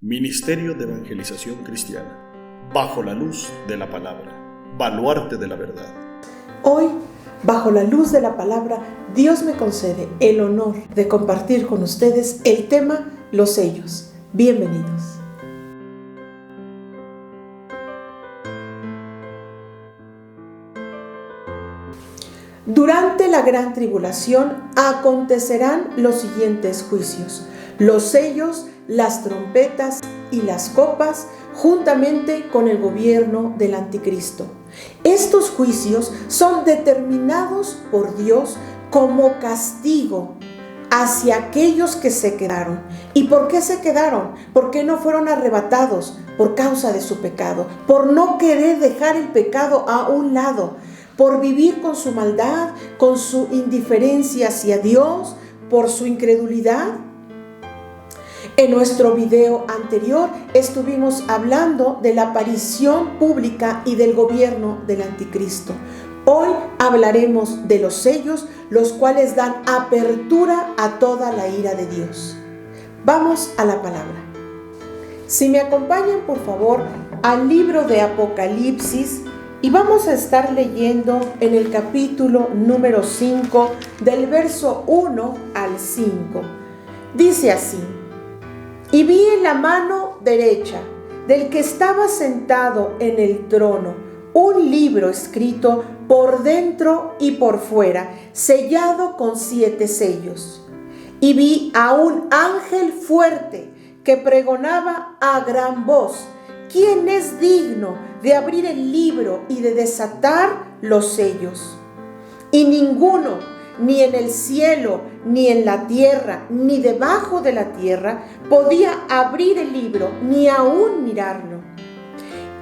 Ministerio de Evangelización Cristiana, bajo la luz de la palabra, baluarte de la verdad. Hoy, bajo la luz de la palabra, Dios me concede el honor de compartir con ustedes el tema Los sellos. Bienvenidos. Durante la gran tribulación acontecerán los siguientes juicios: los sellos, las trompetas y las copas, juntamente con el gobierno del anticristo. Estos juicios son determinados por Dios como castigo hacia aquellos que se quedaron. ¿Y por qué se quedaron? ¿Por qué no fueron arrebatados? Por causa de su pecado, por no querer dejar el pecado a un lado, por vivir con su maldad, con su indiferencia hacia Dios, por su incredulidad. En nuestro video anterior estuvimos hablando de la aparición pública y del gobierno del anticristo. Hoy hablaremos de los sellos, los cuales dan apertura a toda la ira de Dios. Vamos a la palabra. Si me acompañan, por favor, al libro de Apocalipsis, y vamos a estar leyendo en el capítulo número 5, del verso 1 al 5. Dice así: Y vi en la mano derecha del que estaba sentado en el trono un libro escrito por dentro y por fuera, sellado con 7 sellos. Y vi a un ángel fuerte que pregonaba a gran voz: ¿Quién es digno de abrir el libro y de desatar los sellos? Y ninguno, ni en el cielo, ni en la tierra, ni debajo de la tierra, podía abrir el libro, ni aún mirarlo.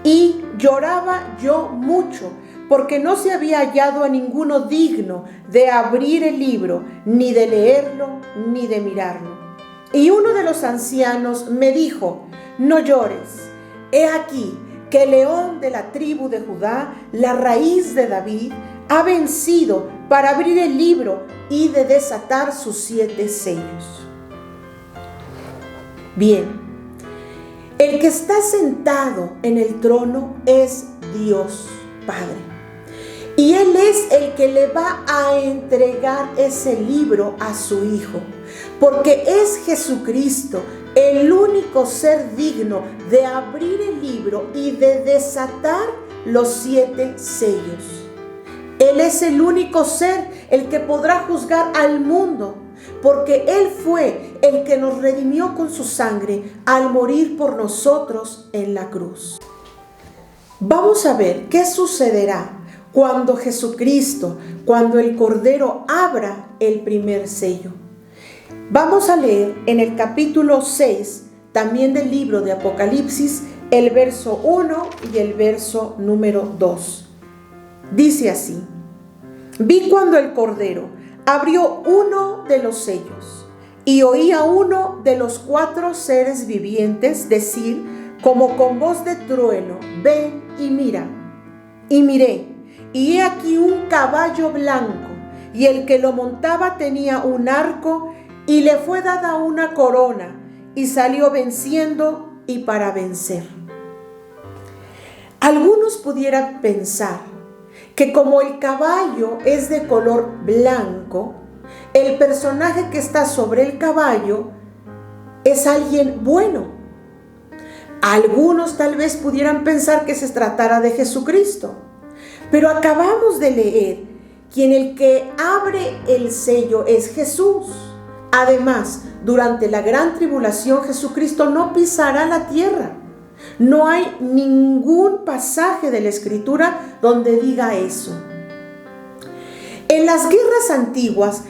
Y lloraba yo mucho, porque no se había hallado a ninguno digno de abrir el libro, ni de leerlo, ni de mirarlo. Y uno de los ancianos me dijo: No llores. He aquí que el león de la tribu de Judá, la raíz de David, ha vencido para abrir el libro y de desatar sus 7 sellos. Bien, el que está sentado en el trono es Dios Padre. Y Él es el que le va a entregar ese libro a su Hijo, porque es Jesucristo el único ser digno de abrir el libro y de desatar los 7 sellos. Él es el único ser el que podrá juzgar al mundo, porque Él fue el que nos redimió con su sangre al morir por nosotros en la cruz. Vamos a ver qué sucederá cuando Jesucristo, cuando el Cordero abra el primer sello. Vamos a leer en el capítulo 6, también del libro de Apocalipsis, el verso 1 y el verso número 2. Dice así: Vi cuando el Cordero abrió uno de los sellos, y oí a uno de los 4 seres vivientes decir, como con voz de trueno: Ven y mira. Y miré, y he aquí un caballo blanco, y el que lo montaba tenía un arco, y le fue dada una corona, y salió venciendo y para vencer. Algunos pudieran pensar que como el caballo es de color blanco, el personaje que está sobre el caballo es alguien bueno. Algunos tal vez pudieran pensar que se tratara de Jesucristo, pero acabamos de leer que el que abre el sello es Jesús. Además, durante la gran tribulación, Jesucristo no pisará la tierra. No hay ningún pasaje de la Escritura donde diga eso. En las guerras antiguas,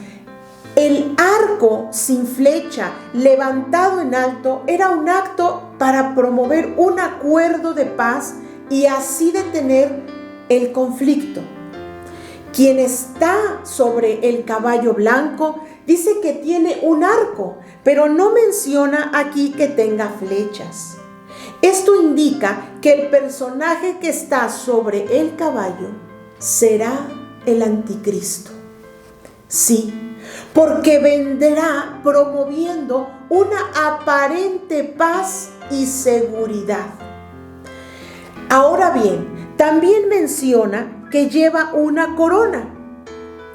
el arco sin flecha, levantado en alto, era un acto para promover un acuerdo de paz y así detener el conflicto. Quien está sobre el caballo blanco dice que tiene un arco, pero no menciona aquí que tenga flechas. Esto indica que el personaje que está sobre el caballo será el anticristo. Sí, porque vendrá promoviendo una aparente paz y seguridad. Ahora bien, también menciona que lleva una corona,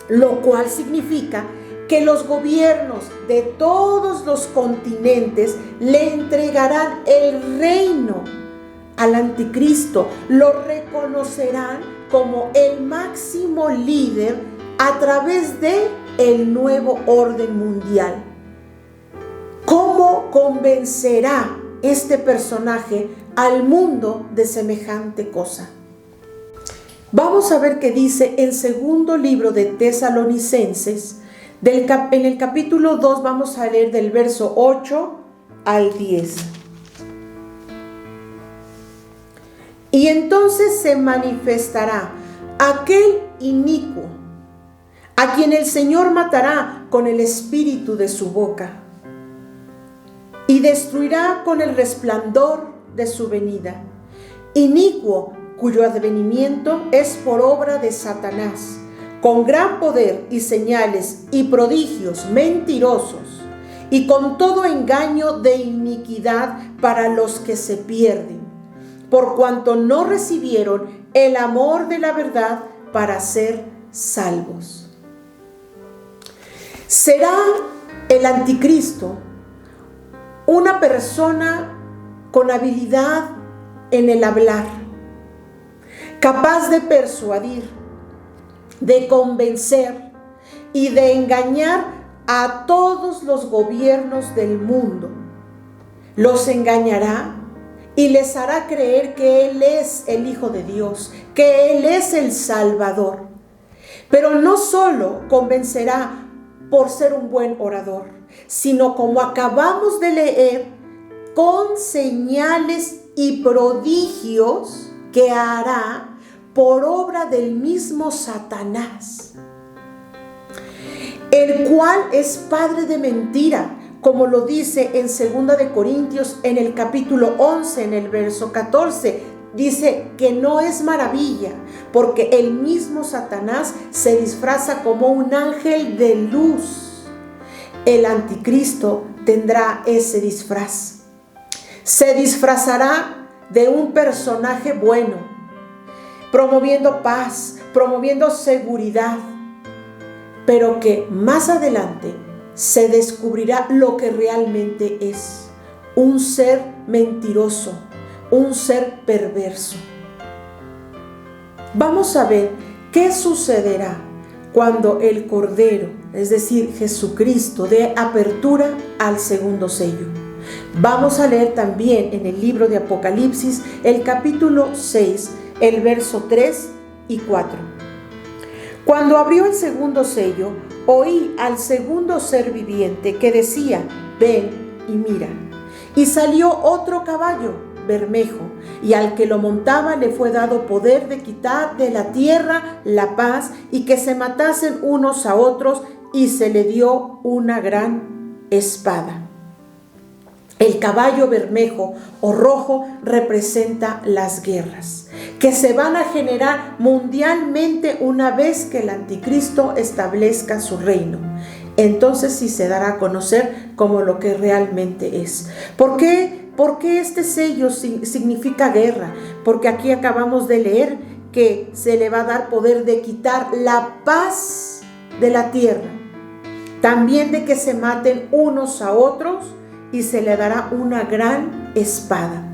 lo cual significa que los gobiernos de todos los continentes le entregarán el reino al anticristo, lo reconocerán como el máximo líder a través de el nuevo orden mundial. ¿Cómo convencerá este personaje al mundo de semejante cosa? Vamos a ver qué dice en segundo libro de Tesalonicenses, en el capítulo 2 vamos a leer del verso 8 al 10. Y entonces se manifestará aquel inicuo, a quien el Señor matará con el espíritu de su boca, y destruirá con el resplandor de su venida. Inicuo, cuyo advenimiento es por obra de Satanás, con gran poder y señales y prodigios mentirosos, y con todo engaño de iniquidad para los que se pierden, por cuanto no recibieron el amor de la verdad para ser salvos. ¿Será el anticristo una persona con habilidad en el hablar, capaz de persuadir, de convencer y de engañar a todos los gobiernos del mundo? Los engañará y les hará creer que Él es el Hijo de Dios, que Él es el Salvador. Pero no solo convencerá por ser un buen orador, sino, como acabamos de leer, con señales y prodigios que hará por obra del mismo Satanás, el cual es padre de mentira, como lo dice en 2 de Corintios en el capítulo 11, en el verso 14. Dice que no es maravilla, porque el mismo Satanás se disfraza como un ángel de luz. El anticristo tendrá ese disfraz. Se disfrazará de un personaje bueno, promoviendo paz, promoviendo seguridad, pero que más adelante se descubrirá lo que realmente es: un ser mentiroso, un ser perverso. Vamos a ver qué sucederá cuando el Cordero, es decir, Jesucristo, dé apertura al segundo sello. Vamos a leer también en el libro de Apocalipsis el capítulo 6, el verso 3 y 4. Cuando abrió el segundo sello, oí al segundo ser viviente que decía: ven y mira. Y salió otro caballo bermejo, y al que lo montaba le fue dado poder de quitar de la tierra la paz, y que se matasen unos a otros, y se le dio una gran espada. El caballo bermejo o rojo representa las guerras que se van a generar mundialmente una vez que el anticristo establezca su reino. Entonces sí se dará a conocer como lo que realmente es. ¿Por qué? Porque este sello significa guerra. Porque aquí acabamos de leer que se le va a dar poder de quitar la paz de la tierra. También de que se maten unos a otros, y se le dará una gran espada.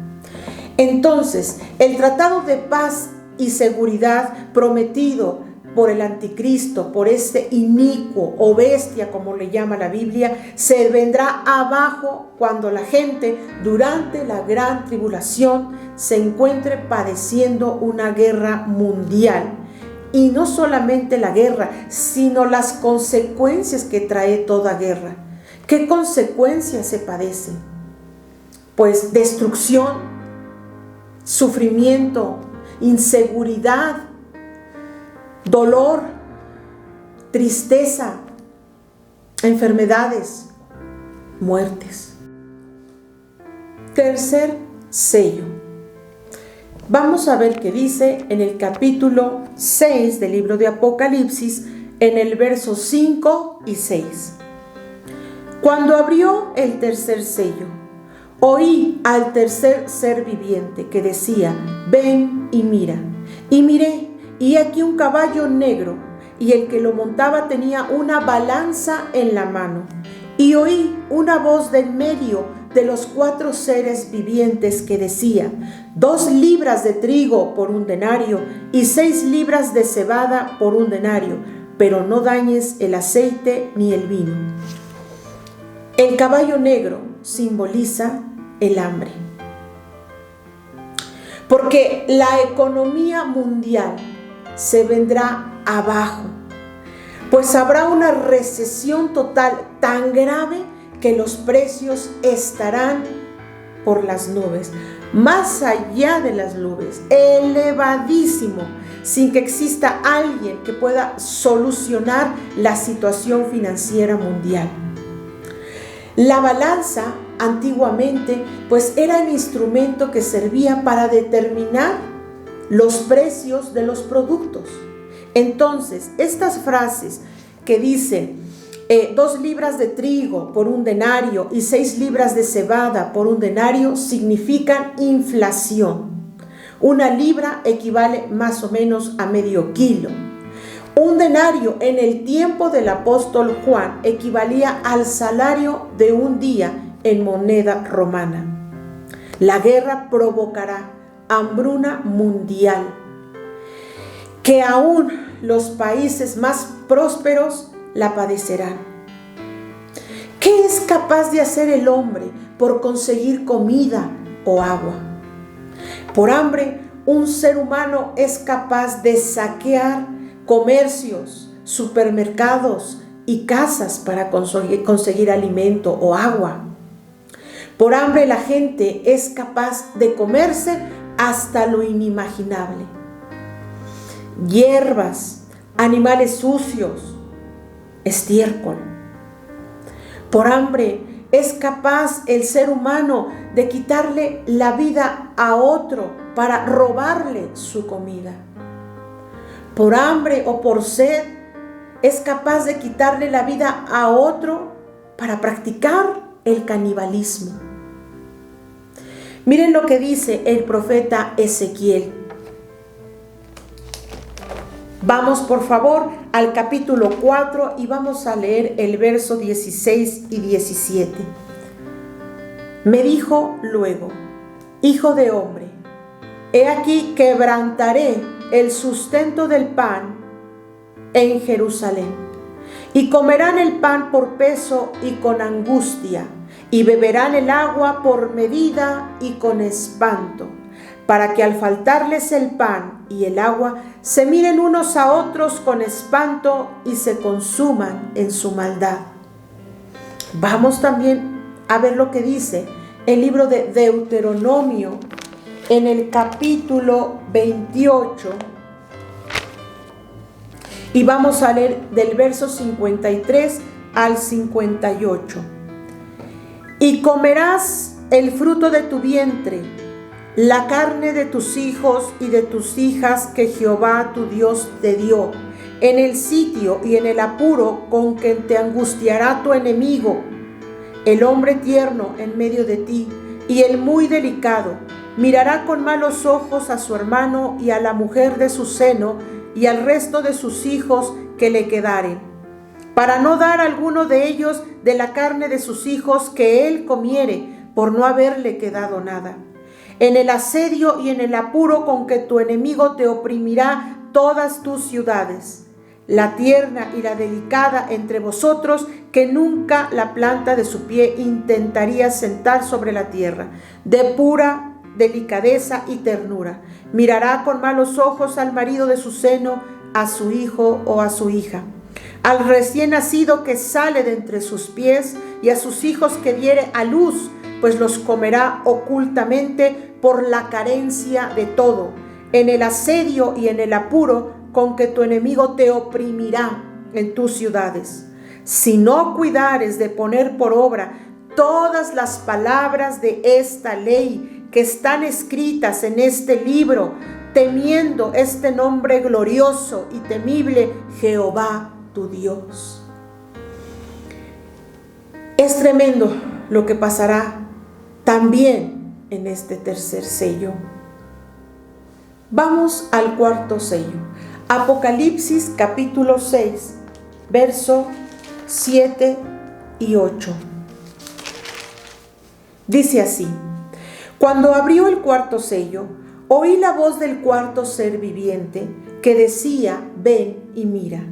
Entonces, el tratado de paz y seguridad prometido por el anticristo, por este inicuo o bestia, como le llama la Biblia, se vendrá abajo cuando la gente durante la gran tribulación se encuentre padeciendo una guerra mundial. Y no solamente la guerra, sino las consecuencias que trae toda guerra. ¿Qué consecuencias se padecen? Pues destrucción, sufrimiento, inseguridad, dolor, tristeza, enfermedades, muertes. Tercer sello. Vamos a ver qué dice en el capítulo 6 del libro de Apocalipsis, en el verso 5 y 6. Cuando abrió el tercer sello, Oí al tercer ser viviente que decía: ven y mira. Y miré, y aquí un caballo negro, y el que lo montaba tenía una balanza en la mano. Y oí una voz de en medio de los 4 seres vivientes que decía: 2 libras de trigo por 1 denario, y 6 libras de cebada por 1 denario, pero no dañes el aceite ni el vino. El caballo negro simboliza el hambre, porque la economía mundial se vendrá abajo, pues habrá una recesión total tan grave que los precios estarán por las nubes, más allá de las nubes, elevadísimo, sin que exista alguien que pueda solucionar la situación financiera mundial. La balanza antiguamente pues era el instrumento que servía para determinar los precios de los productos. Entonces, estas frases que dicen 2 libras de trigo por 1 denario y 6 libras de cebada por 1 denario significan inflación. 1 libra equivale más o menos a medio kilo. 1 denario en el tiempo del apóstol Juan equivalía al salario de un día en moneda romana. La guerra provocará hambruna mundial, que aún los países más prósperos la padecerán. ¿Qué es capaz de hacer el hombre por conseguir comida o agua? Por hambre, un ser humano es capaz de saquear comercios, supermercados y casas para conseguir alimento o agua. Por hambre, la gente es capaz de comerse hasta lo inimaginable: hierbas, animales sucios, estiércol. Por hambre es capaz el ser humano de quitarle la vida a otro para robarle su comida. Por hambre o por sed es capaz de quitarle la vida a otro para practicar el canibalismo. Miren lo que dice el profeta Ezequiel. Vamos por favor al capítulo 4 y vamos a leer el verso 16 y 17. Me dijo luego: hijo de hombre, he aquí quebrantaré el sustento del pan en Jerusalén, y comerán el pan por peso y con angustia, y beberán el agua por medida y con espanto, para que al faltarles el pan y el agua, se miren unos a otros con espanto y se consuman en su maldad. Vamos también a ver lo que dice el libro de Deuteronomio en el capítulo 28, y vamos a leer del verso 53 al 58. Y comerás el fruto de tu vientre, la carne de tus hijos y de tus hijas que Jehová tu Dios te dio, en el sitio y en el apuro con que te angustiará tu enemigo, el hombre tierno en medio de ti y el muy delicado. Mirará con malos ojos a su hermano y a la mujer de su seno y al resto de sus hijos que le quedaren, para no dar a alguno de ellos de la carne de sus hijos que él comiere, por no haberle quedado nada. En el asedio y en el apuro con que tu enemigo te oprimirá todas tus ciudades, la tierna y la delicada entre vosotros, que nunca la planta de su pie intentaría sentar sobre la tierra, de pura delicadeza y ternura. Mirará con malos ojos al marido de su seno, a su hijo o a su hija, al recién nacido que sale de entre sus pies, y a sus hijos que diere a luz, pues los comerá ocultamente por la carencia de todo, en el asedio y en el apuro con que tu enemigo te oprimirá en tus ciudades. Si no cuidares de poner por obra todas las palabras de esta ley que están escritas en este libro, temiendo este nombre glorioso y temible, Jehová tu Dios. Es tremendo lo que pasará también en este tercer sello. Vamos al cuarto sello. Apocalipsis capítulo 6, verso 7 y 8. Dice así: Cuando abrió el cuarto sello, oí la voz del cuarto ser viviente que decía: ven y mira.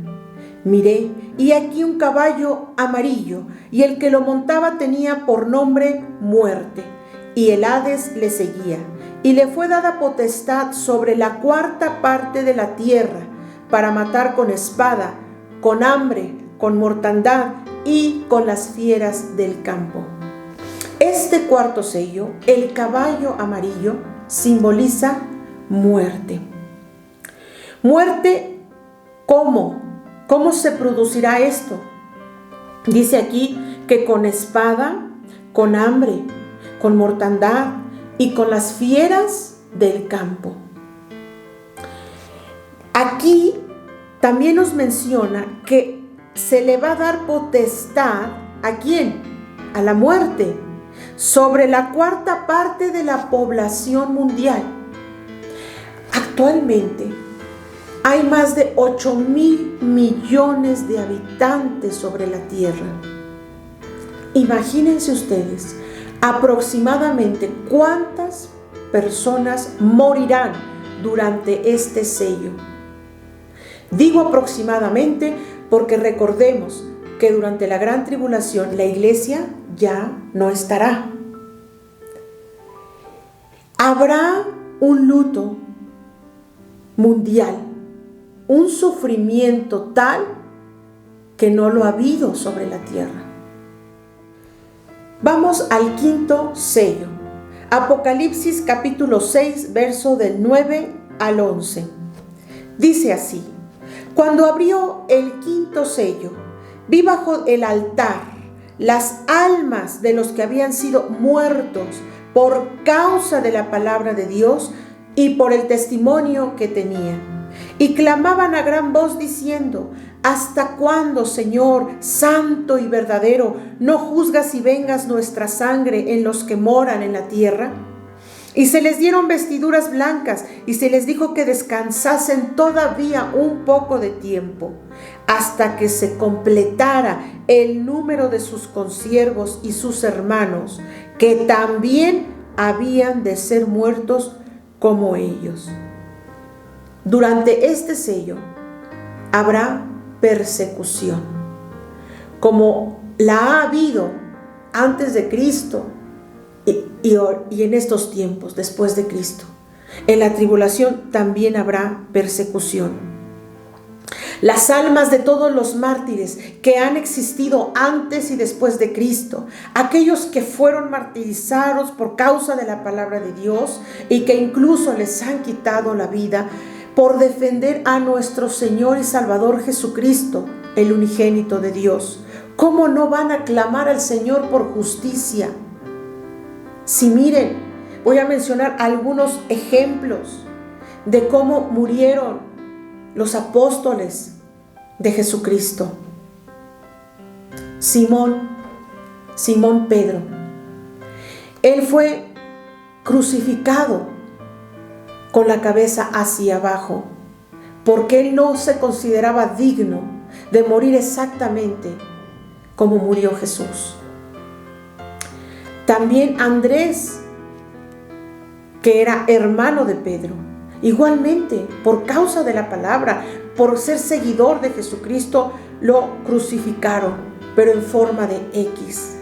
Miré, y aquí un caballo amarillo, y el que lo montaba tenía por nombre Muerte, y el Hades le seguía, y le fue dada potestad sobre la cuarta parte de la tierra, para matar con espada, con hambre, con mortandad y con las fieras del campo. Este cuarto sello, el caballo amarillo, simboliza muerte. Muerte, ¿cómo? ¿Cómo se producirá esto? Dice aquí que con espada, con hambre, con mortandad y con las fieras del campo. Aquí también nos menciona que se le va a dar potestad ¿a quién? A la muerte, sobre la cuarta parte de la población mundial. Actualmente hay más de 8,000 millones de habitantes sobre la tierra. Imagínense ustedes aproximadamente cuántas personas morirán durante este sello. Digo aproximadamente porque recordemos que durante la gran tribulación la iglesia ya no estará. Habrá un luto mundial, un sufrimiento tal que no lo ha habido sobre la tierra. Vamos al quinto sello. Apocalipsis capítulo 6, verso del 9 al 11. Dice así: Cuando abrió el quinto sello, vi bajo el altar las almas de los que habían sido muertos por causa de la palabra de Dios y por el testimonio que tenían. Y clamaban a gran voz diciendo: ¿Hasta cuándo, Señor, santo y verdadero, no juzgas y vengas nuestra sangre en los que moran en la tierra? Y se les dieron vestiduras blancas, y se les dijo que descansasen todavía un poco de tiempo, hasta que se completara el número de sus consiervos y sus hermanos, que también habían de ser muertos como ellos. Durante este sello habrá persecución, como la ha habido antes de Cristo y en estos tiempos después de Cristo. En la tribulación también habrá persecución. Las almas de todos los mártires que han existido antes y después de Cristo, aquellos que fueron martirizados por causa de la palabra de Dios y que incluso les han quitado la vida por defender a nuestro Señor y Salvador Jesucristo, el unigénito de Dios. ¿Cómo no van a clamar al Señor por justicia? Si miren, voy a mencionar algunos ejemplos de cómo murieron los apóstoles de Jesucristo. Simón Pedro. Él fue crucificado con la cabeza hacia abajo, porque él no se consideraba digno de morir exactamente como murió Jesús. También Andrés, que era hermano de Pedro, igualmente por causa de la palabra, por ser seguidor de Jesucristo, lo crucificaron, pero en forma de X.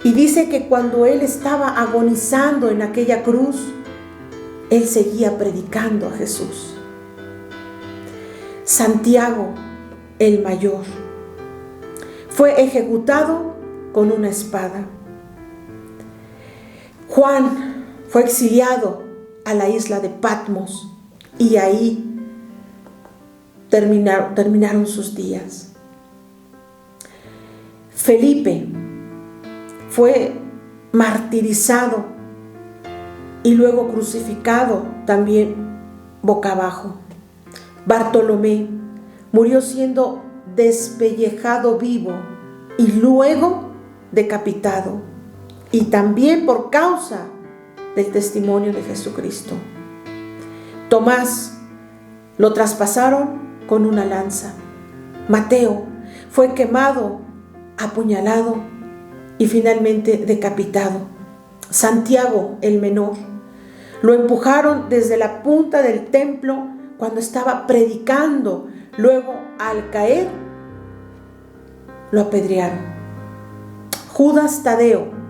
Y dice que cuando él estaba agonizando en aquella cruz, él seguía predicando a Jesús. Santiago, el mayor, fue ejecutado con una espada. Juan fue exiliado a la isla de Patmos y ahí terminaron sus días. Felipe fue martirizado y luego crucificado también boca abajo. Bartolomé murió siendo despellejado vivo y luego decapitado. y también por causa del testimonio de Jesucristo. Tomás lo traspasaron con una lanza. Mateo fue quemado, apuñalado y finalmente decapitado. Santiago, el menor, lo empujaron desde la punta del templo cuando estaba predicando. Luego, al caer, lo apedrearon. Judas Tadeo,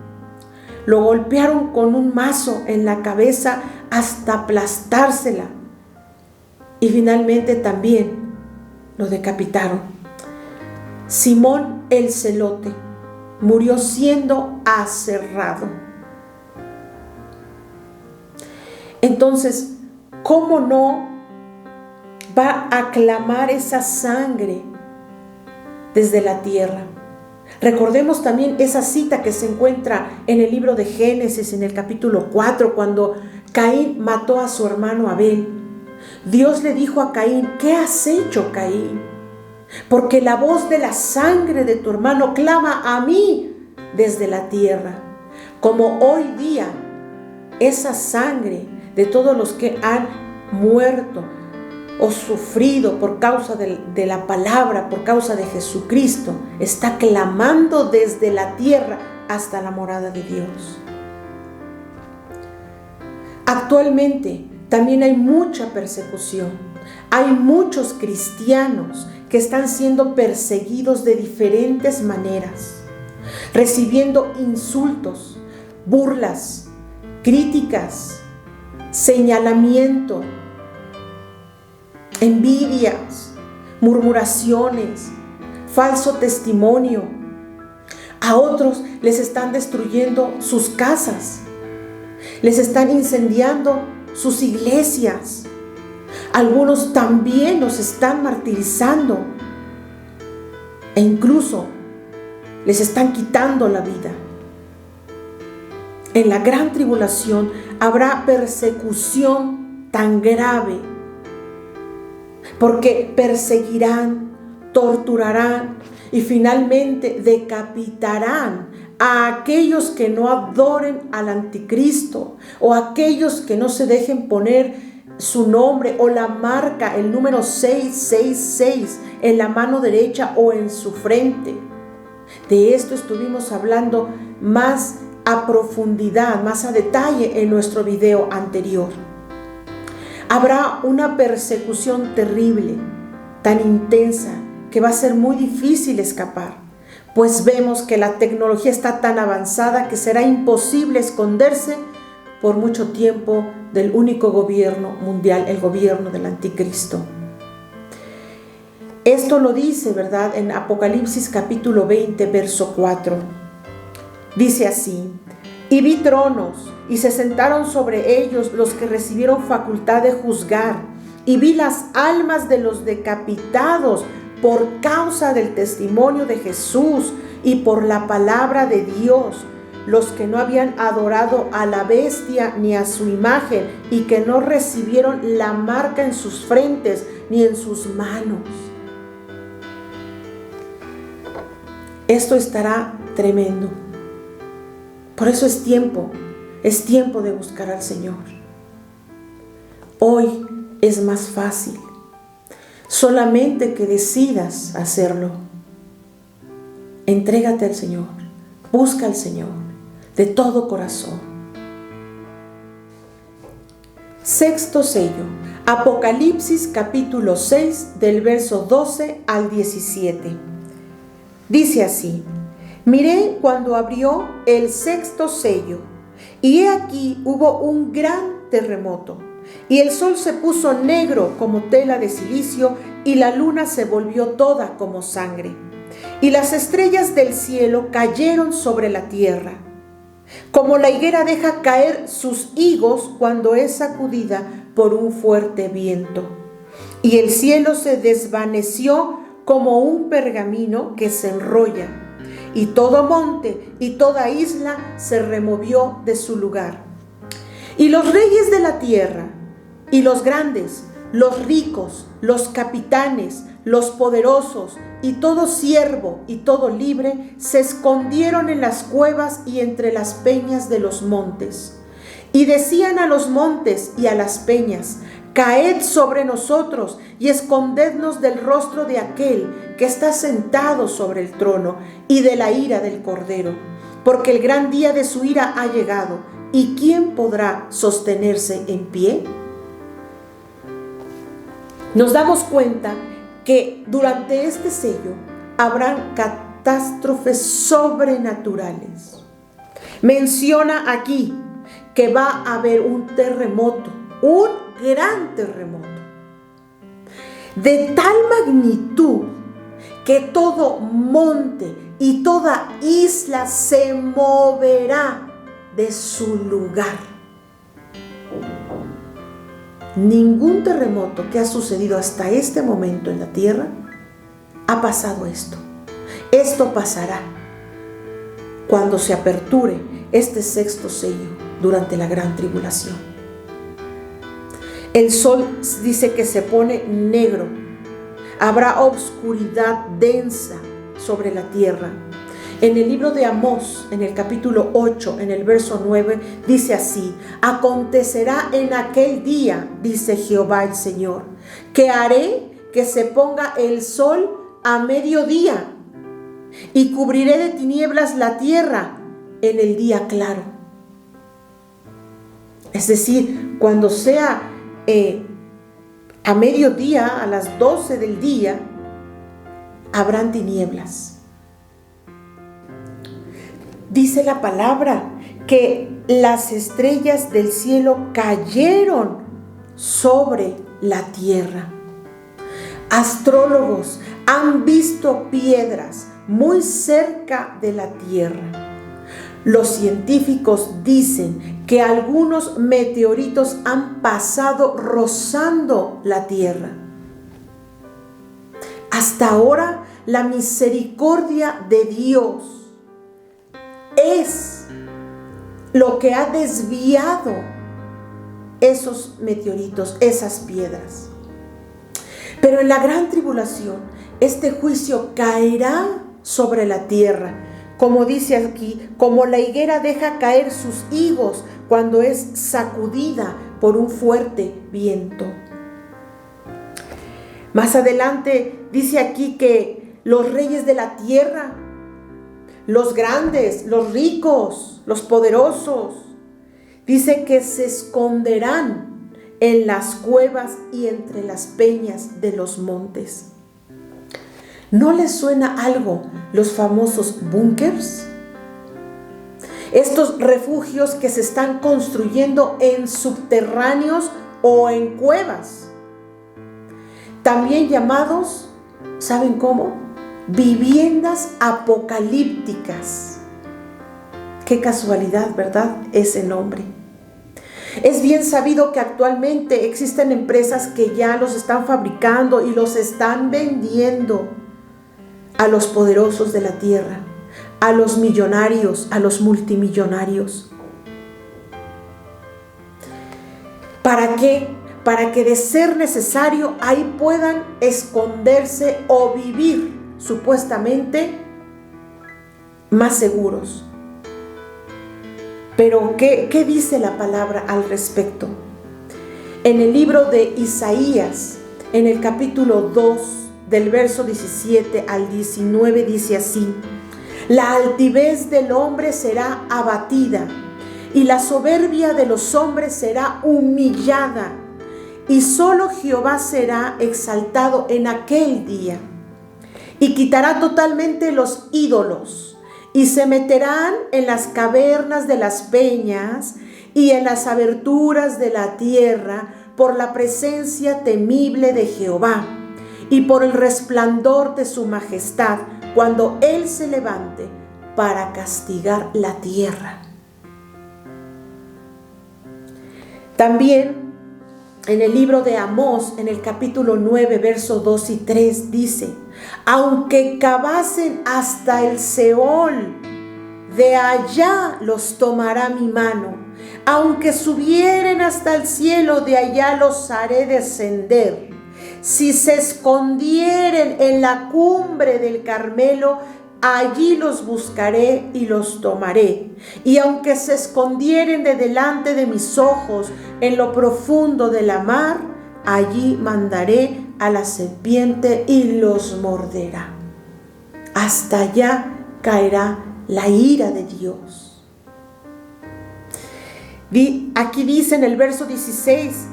lo golpearon con un mazo en la cabeza hasta aplastársela. Y finalmente también lo decapitaron. Simón el Celote murió siendo aserrado. Entonces, ¿cómo no va a clamar esa sangre desde la tierra? Recordemos también esa cita que se encuentra en el libro de Génesis, en el capítulo 4, cuando Caín mató a su hermano Abel. Dios le dijo a Caín: ¿qué has hecho, Caín? Porque la voz de la sangre de tu hermano clama a mí desde la tierra. Como hoy día esa sangre de todos los que han muerto o sufrido por causa de la palabra, por causa de Jesucristo, está clamando desde la tierra hasta la morada de Dios. Actualmente también hay mucha persecución. Hay muchos cristianos que están siendo perseguidos de diferentes maneras, recibiendo insultos, burlas, críticas, señalamiento, envidias, murmuraciones, falso testimonio. A otros les están destruyendo sus casas, les están incendiando sus iglesias. Algunos también los están martirizando e incluso les están quitando la vida. En la gran tribulación habrá persecución tan grave, porque perseguirán, torturarán y finalmente decapitarán a aquellos que no adoren al anticristo, o a aquellos que no se dejen poner su nombre o la marca, el número 666 en la mano derecha o en su frente. De esto estuvimos hablando más a profundidad, más a detalle en nuestro video anterior. Habrá una persecución terrible, tan intensa, que va a ser muy difícil escapar, pues vemos que la tecnología está tan avanzada que será imposible esconderse por mucho tiempo del único gobierno mundial, el gobierno del anticristo. Esto lo dice, ¿verdad?, en Apocalipsis capítulo 20, verso 4. Dice así: y vi tronos, y se sentaron sobre ellos los que recibieron facultad de juzgar, y vi las almas de los decapitados por causa del testimonio de Jesús y por la palabra de Dios, los que no habían adorado a la bestia ni a su imagen, y que no recibieron la marca en sus frentes ni en sus manos. Esto estará tremendo. Por eso es tiempo de buscar al Señor. Hoy es más fácil, solamente que decidas hacerlo. Entrégate al Señor, busca al Señor de todo corazón. Sexto sello, Apocalipsis capítulo 6, del verso 12 al 17. Dice así: miré cuando abrió el sexto sello, y he aquí hubo un gran terremoto, y el sol se puso negro como tela de cilicio, y la luna se volvió toda como sangre, y las estrellas del cielo cayeron sobre la tierra, como la higuera deja caer sus higos cuando es sacudida por un fuerte viento. Y el cielo se desvaneció como un pergamino que se enrolla, y todo monte y toda isla se removió de su lugar. Y los reyes de la tierra, y los grandes, los ricos, los capitanes, los poderosos y todo siervo y todo libre se escondieron en las cuevas y entre las peñas de los montes. Y decían a los montes y a las peñas: caed sobre nosotros y escondednos del rostro de aquel que está sentado sobre el trono y de la ira del Cordero, porque el gran día de su ira ha llegado, ¿y quién podrá sostenerse en pie? Nos damos cuenta que durante este sello habrán catástrofes sobrenaturales. Menciona aquí que va a haber un terremoto, un gran terremoto, de tal magnitud que todo monte y toda isla se moverá de su lugar. Ningún terremoto que ha sucedido hasta este momento en la tierra ha pasado esto. Esto pasará cuando se aperture este sexto sello durante la gran tribulación. El sol dice que se pone negro. Habrá oscuridad densa sobre la tierra. En el libro de Amós, en el capítulo 8, en el verso 9, dice así: acontecerá en aquel día, dice Jehová el Señor, que haré que se ponga el sol a mediodía y cubriré de tinieblas la tierra en el día claro. Es decir, cuando sea a mediodía, a las 12 del día, habrán tinieblas. Dice la palabra que las estrellas del cielo cayeron sobre la tierra. Astrólogos han visto piedras muy cerca de la tierra. Los científicos dicen que algunos meteoritos han pasado rozando la tierra. Hasta ahora, la misericordia de Dios es lo que ha desviado esos meteoritos, esas piedras. Pero en la gran tribulación, este juicio caerá sobre la tierra. Como dice aquí, como la higuera deja caer sus higos cuando es sacudida por un fuerte viento. Más adelante dice aquí que los reyes de la tierra, los grandes, los ricos, los poderosos, dice que se esconderán en las cuevas y entre las peñas de los montes. ¿No les suena algo los famosos búnkers? Estos refugios que se están construyendo en subterráneos o en cuevas, también llamados, ¿saben cómo? Viviendas apocalípticas. Qué casualidad, ¿verdad? Ese nombre. Es bien sabido que actualmente existen empresas que ya los están fabricando y los están vendiendo a los poderosos de la tierra, a los millonarios, a los multimillonarios. ¿Para qué? Para que de ser necesario ahí puedan esconderse o vivir supuestamente más seguros. Pero ¿qué dice la palabra al respecto? En el libro de Isaías, en el capítulo 2, del verso 17 al 19, dice así: la altivez del hombre será abatida, y la soberbia de los hombres será humillada, y solo Jehová será exaltado en aquel día. Y quitará totalmente los ídolos, y se meterán en las cavernas de las peñas y en las aberturas de la tierra por la presencia temible de Jehová y por el resplandor de su majestad, cuando Él se levante para castigar la tierra. También en el libro de Amós, en el capítulo 9, versos 2 y 3, dice: aunque cavasen hasta el Seol, de allá los tomará mi mano, Aunque subieren hasta el cielo, de allá los haré descender. Si se escondieren en la cumbre del Carmelo, allí los buscaré y los tomaré. Y aunque se escondieren de delante de mis ojos en lo profundo de la mar, allí mandaré a la serpiente y los morderá. Hasta allá caerá la ira de Dios. Aquí dice en el verso 16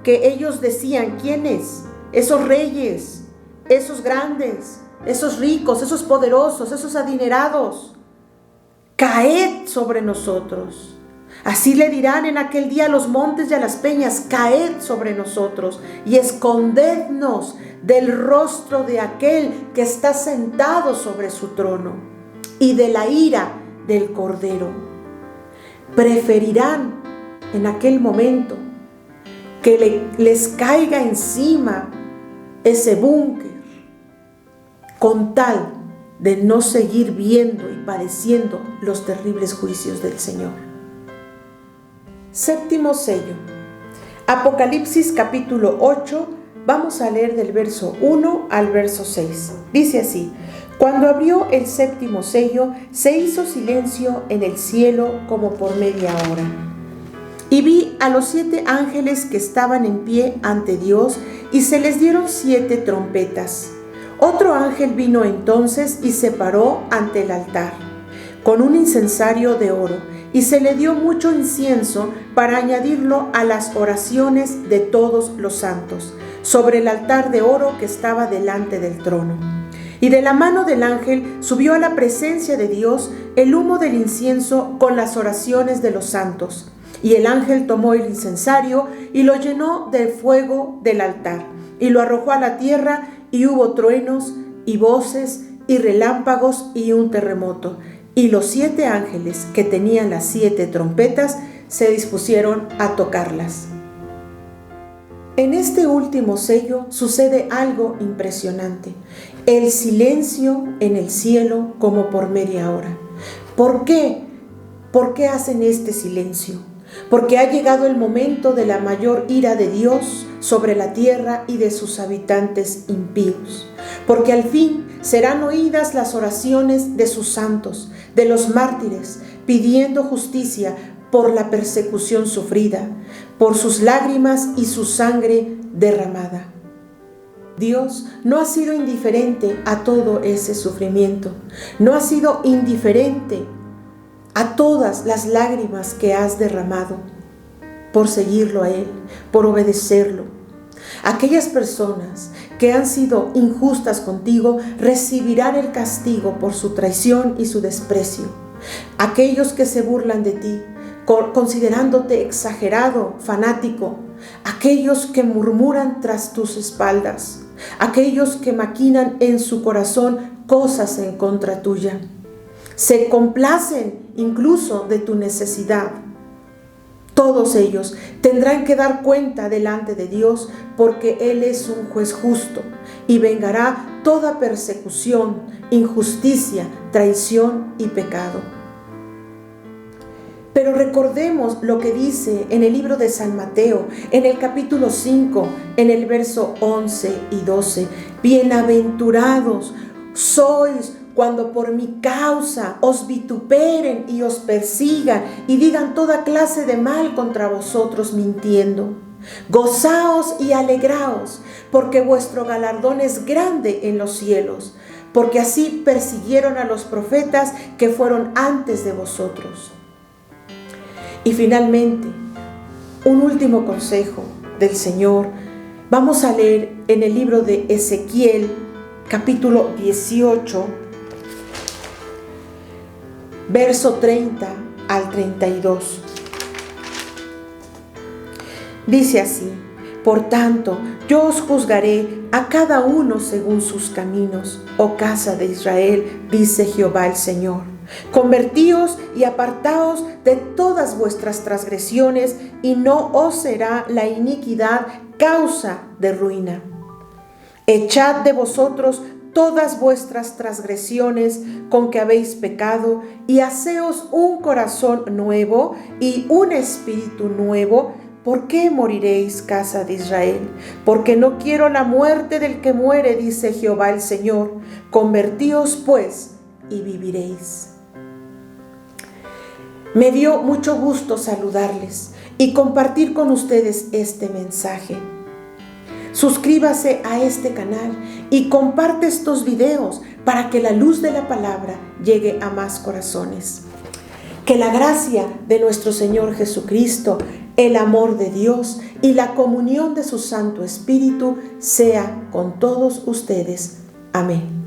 que ellos decían: ¿quiénes? Esos reyes, esos grandes, esos ricos, esos poderosos, esos adinerados. Caed sobre nosotros. Así le dirán en aquel día a los montes y a las peñas: caed sobre nosotros y escondednos del rostro de aquel que está sentado sobre su trono y de la ira del Cordero. Preferirán en aquel momento que les caiga encima ese búnker con tal de no seguir viendo y padeciendo los terribles juicios del Señor. Séptimo sello. Apocalipsis capítulo 8, vamos a leer del verso 1 al verso 6. Dice así: cuando abrió el séptimo sello, se hizo silencio en el cielo como por media hora. Y vi a los 7 ángeles que estaban en pie ante Dios, y se les dieron 7 trompetas. Otro ángel vino entonces y se paró ante el altar, con un incensario de oro, y se le dio mucho incienso para añadirlo a las oraciones de todos los santos, sobre el altar de oro que estaba delante del trono. Y de la mano del ángel subió a la presencia de Dios el humo del incienso con las oraciones de los santos. Y el ángel tomó el incensario y lo llenó del fuego del altar, y lo arrojó a la tierra, y hubo truenos y voces y relámpagos y un terremoto. Y los 7 ángeles que tenían las 7 trompetas se dispusieron a tocarlas. En este último sello sucede algo impresionante: el silencio en el cielo como por media hora. ¿Por qué? ¿Por qué hacen este silencio? Porque ha llegado el momento de la mayor ira de Dios sobre la tierra y de sus habitantes impíos. Porque al fin serán oídas las oraciones de sus santos, de los mártires, pidiendo justicia por la persecución sufrida, por sus lágrimas y su sangre derramada. Dios no ha sido indiferente a todo ese sufrimiento, no ha sido indiferente a todas las lágrimas que has derramado por seguirlo a Él, por obedecerlo. Aquellas personas que han sido injustas contigo recibirán el castigo por su traición y su desprecio. Aquellos que se burlan de ti, considerándote exagerado, fanático, aquellos que murmuran tras tus espaldas, aquellos que maquinan en su corazón cosas en contra tuya, se complacen incluso de tu necesidad. Todos ellos tendrán que dar cuenta delante de Dios, porque Él es un juez justo y vengará toda persecución, injusticia, traición y pecado. Pero recordemos lo que dice en el libro de San Mateo, en el capítulo 5, en el verso 11 y 12. Bienaventurados sois cuando por mi causa os vituperen y os persigan y digan toda clase de mal contra vosotros mintiendo. Gozaos y alegraos, porque vuestro galardón es grande en los cielos, porque así persiguieron a los profetas que fueron antes de vosotros. Y finalmente, un último consejo del Señor. Vamos a leer en el libro de Ezequiel, capítulo 18, verso 30 al 32. Dice así: por tanto, yo os juzgaré a cada uno según sus caminos, oh casa de Israel, dice Jehová el Señor. Convertíos y apartaos de todas vuestras transgresiones, y no os será la iniquidad causa de ruina. Echad de vosotros todas vuestras transgresiones con que habéis pecado, y haceos un corazón nuevo y un espíritu nuevo. ¿Por qué moriréis, casa de Israel? Porque no quiero la muerte del que muere, dice Jehová el Señor. Convertíos pues y viviréis. Me dio mucho gusto saludarles y compartir con ustedes este mensaje. Suscríbase a este canal y comparte estos videos para que la luz de la palabra llegue a más corazones. Que la gracia de nuestro Señor Jesucristo, el amor de Dios y la comunión de su Santo Espíritu sea con todos ustedes. Amén.